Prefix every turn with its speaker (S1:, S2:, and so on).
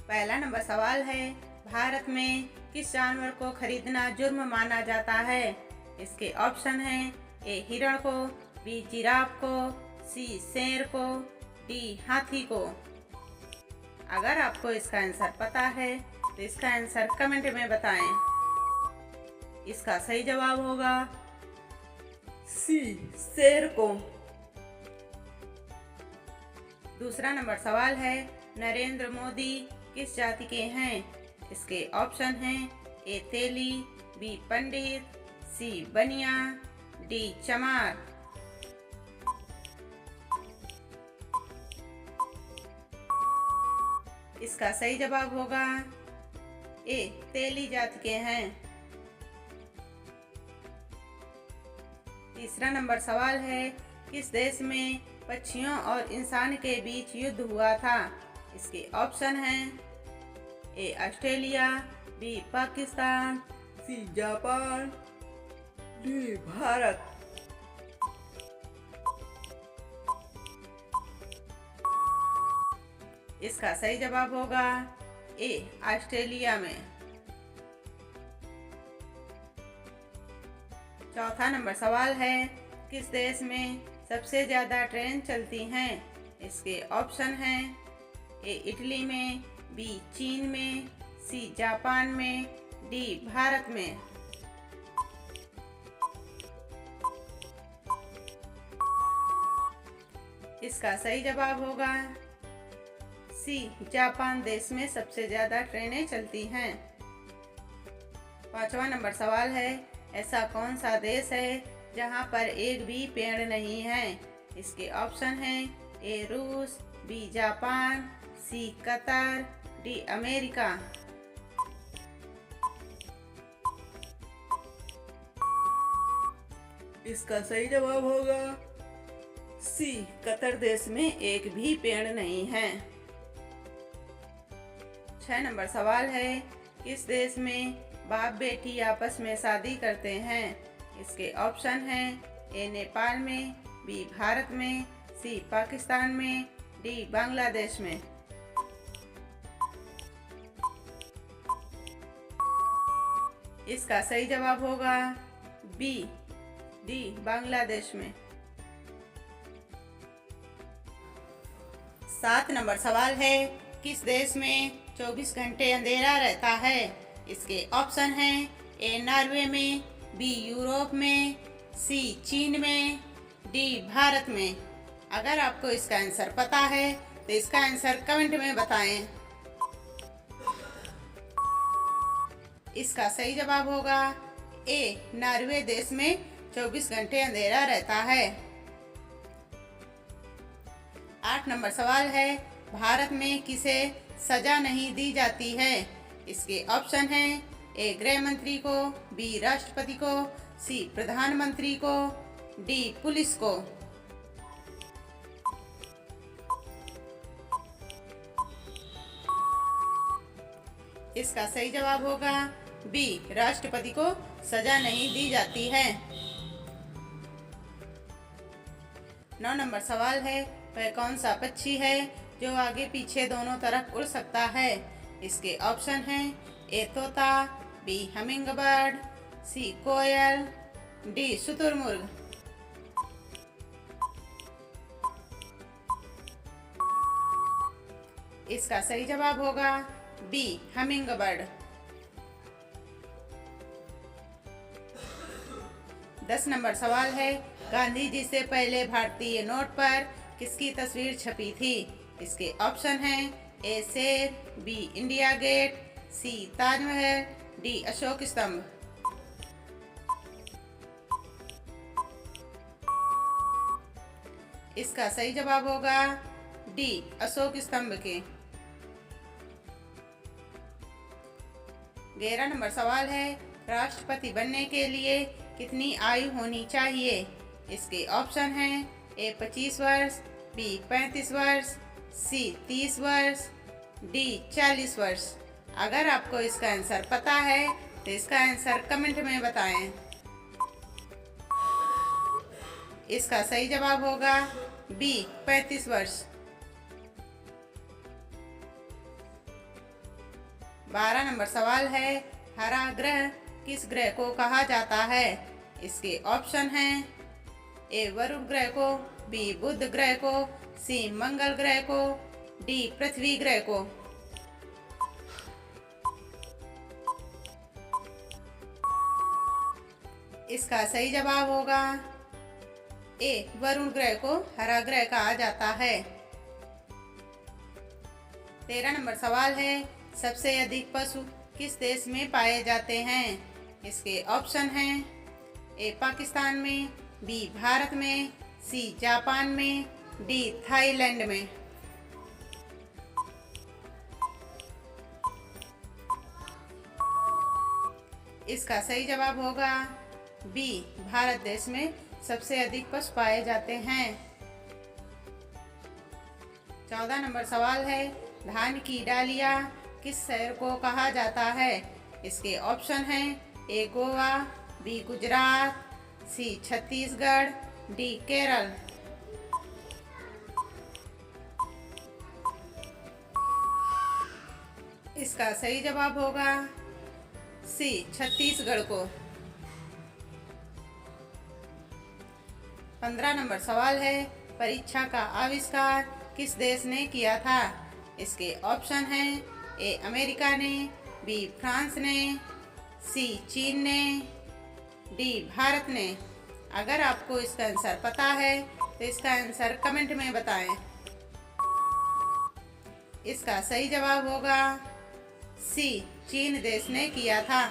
S1: पहला नंबर सवाल है, भारत में किस जानवर को खरीदना जुर्म माना जाता है? इसके ऑप्शन हैं ए हिरण को, बी जिराफ को, सी शेर को, डी हाथी को। अगर आपको इसका आंसर पता है तो इसका आंसर कमेंट में बताएं। इसका सही जवाब होगा सी शेर को। दूसरा नंबर सवाल है, नरेंद्र मोदी किस जाति के हैं? इसके ऑप्शन हैं ए तेली, बी पंडित, सी बनिया, डी चमार। इसका सही जवाब होगा ए तेली जाति के हैं। तीसरा नंबर सवाल है, किस देश में पक्षियों और इंसान के बीच युद्ध हुआ था? इसके ऑप्शन हैं A Australia, B Pakistan, C Japan, D Bharat. इसका सही जवाब होगा ए ऑस्ट्रेलिया में। चौथा नंबर सवाल है, किस देश में सबसे ज्यादा ट्रेन चलती हैं? इसके ऑप्शन हैं ए इटली में, बी चीन में, सी जापान में, डी भारत में। इसका सही जवाब होगा सी जापान देश में सबसे ज्यादा ट्रेनें चलती हैं। पांचवा नंबर सवाल है, ऐसा कौन सा देश है जहां पर एक भी पेड़ नहीं है? इसके ऑप्शन हैं ए रूस, बी जापान, सी कतर, डी अमेरिका। इसका सही जवाब होगा सी कतर देश में एक भी पेड़ नहीं है। 6 नंबर सवाल है, किस देश में बाप बेटी आपस में शादी करते हैं? इसके ऑप्शन हैं ए नेपाल में, बी भारत में, सी पाकिस्तान में, डी बांग्लादेश में। इसका सही जवाब होगा बी डी बांग्लादेश में। 7 नंबर सवाल है, किस देश में 24 घंटे अंधेरा रहता है? इसके ऑप्शन हैं ए नॉर्वे में, बी यूरोप में, सी चीन में, डी भारत में। अगर आपको इसका आंसर पता है तो इसका आंसर कमेंट में बताएं। इसका सही जवाब होगा ए नॉर्वे देश में 24 घंटे अंधेरा रहता है। 8 नंबर सवाल है, भारत में किसे सजा नहीं दी जाती है? इसके ऑप्शन हैं ए गृह मंत्री को, बी राष्ट्रपति को, सी प्रधानमंत्री को, डी पुलिस को। इसका सही जवाब होगा बी राष्ट्रपति को सजा नहीं दी जाती है। 9 नंबर सवाल है, वह कौन सा पक्षी है जो आगे पीछे दोनों तरफ उड़ सकता है? इसके ऑप्शन हैं ए तोता, बी हमिंगबर्ड, सी कोयल, डी शुतुरमुर्ग। इसका सही जवाब होगा बी हमिंगबर्ड। 10 नंबर सवाल है, गांधी जी से पहले भारतीय नोट पर किसकी तस्वीर छपी थी? इसके ऑप्शन हैं ए शेर, बी इंडिया गेट, सी ताजमहल, डी अशोक स्तंभ। इसका सही जवाब होगा डी अशोक स्तंभ के। 11 नंबर सवाल है, राष्ट्रपति बनने के लिए कितनी आयु होनी चाहिए? इसके ऑप्शन हैं ए 25 वर्ष, बी 35 वर्ष, सी 30 वर्ष, डी 40 वर्ष। अगर आपको इसका आंसर पता है तो इसका आंसर कमेंट में बताएं। इसका सही जवाब होगा बी 35 वर्ष। 12 नंबर सवाल है, हरा ग्रह किस ग्रह को कहा जाता है? इसके ऑप्शन हैं ए वरुण ग्रह को, बी बुध ग्रह को, सी मंगल ग्रह को, डी पृथ्वी ग्रह को। इसका सही जवाब होगा ए वरुण ग्रह को हरा ग्रह कहा जाता है। 13 नंबर सवाल है, सबसे अधिक पशु किस देश में पाए जाते हैं? इसके ऑप्शन हैं ए पाकिस्तान में, बी भारत में, सी जापान में, डी थाईलैंड में। इसका सही जवाब होगा बी भारत देश में सबसे अधिक पशु पाए जाते हैं। 14 नंबर सवाल है, धान की डालिया किस शहर को कहा जाता है? इसके ऑप्शन हैं ए गोवा, बी गुजरात, सी छत्तीसगढ़, डी केरल। इसका सही जवाब होगा सी छत्तीसगढ़ को। 15 नंबर सवाल है, परीक्षा का आविष्कार किस देश ने किया था? इसके ऑप्शन हैं ए अमेरिका ने, बी फ्रांस ने, सी चीन ने, डी भारत ने। अगर आपको इसका आंसर पता है तो इसका आंसर कमेंट में बताएं। इसका सही जवाब होगा सी चीन देश ने किया था।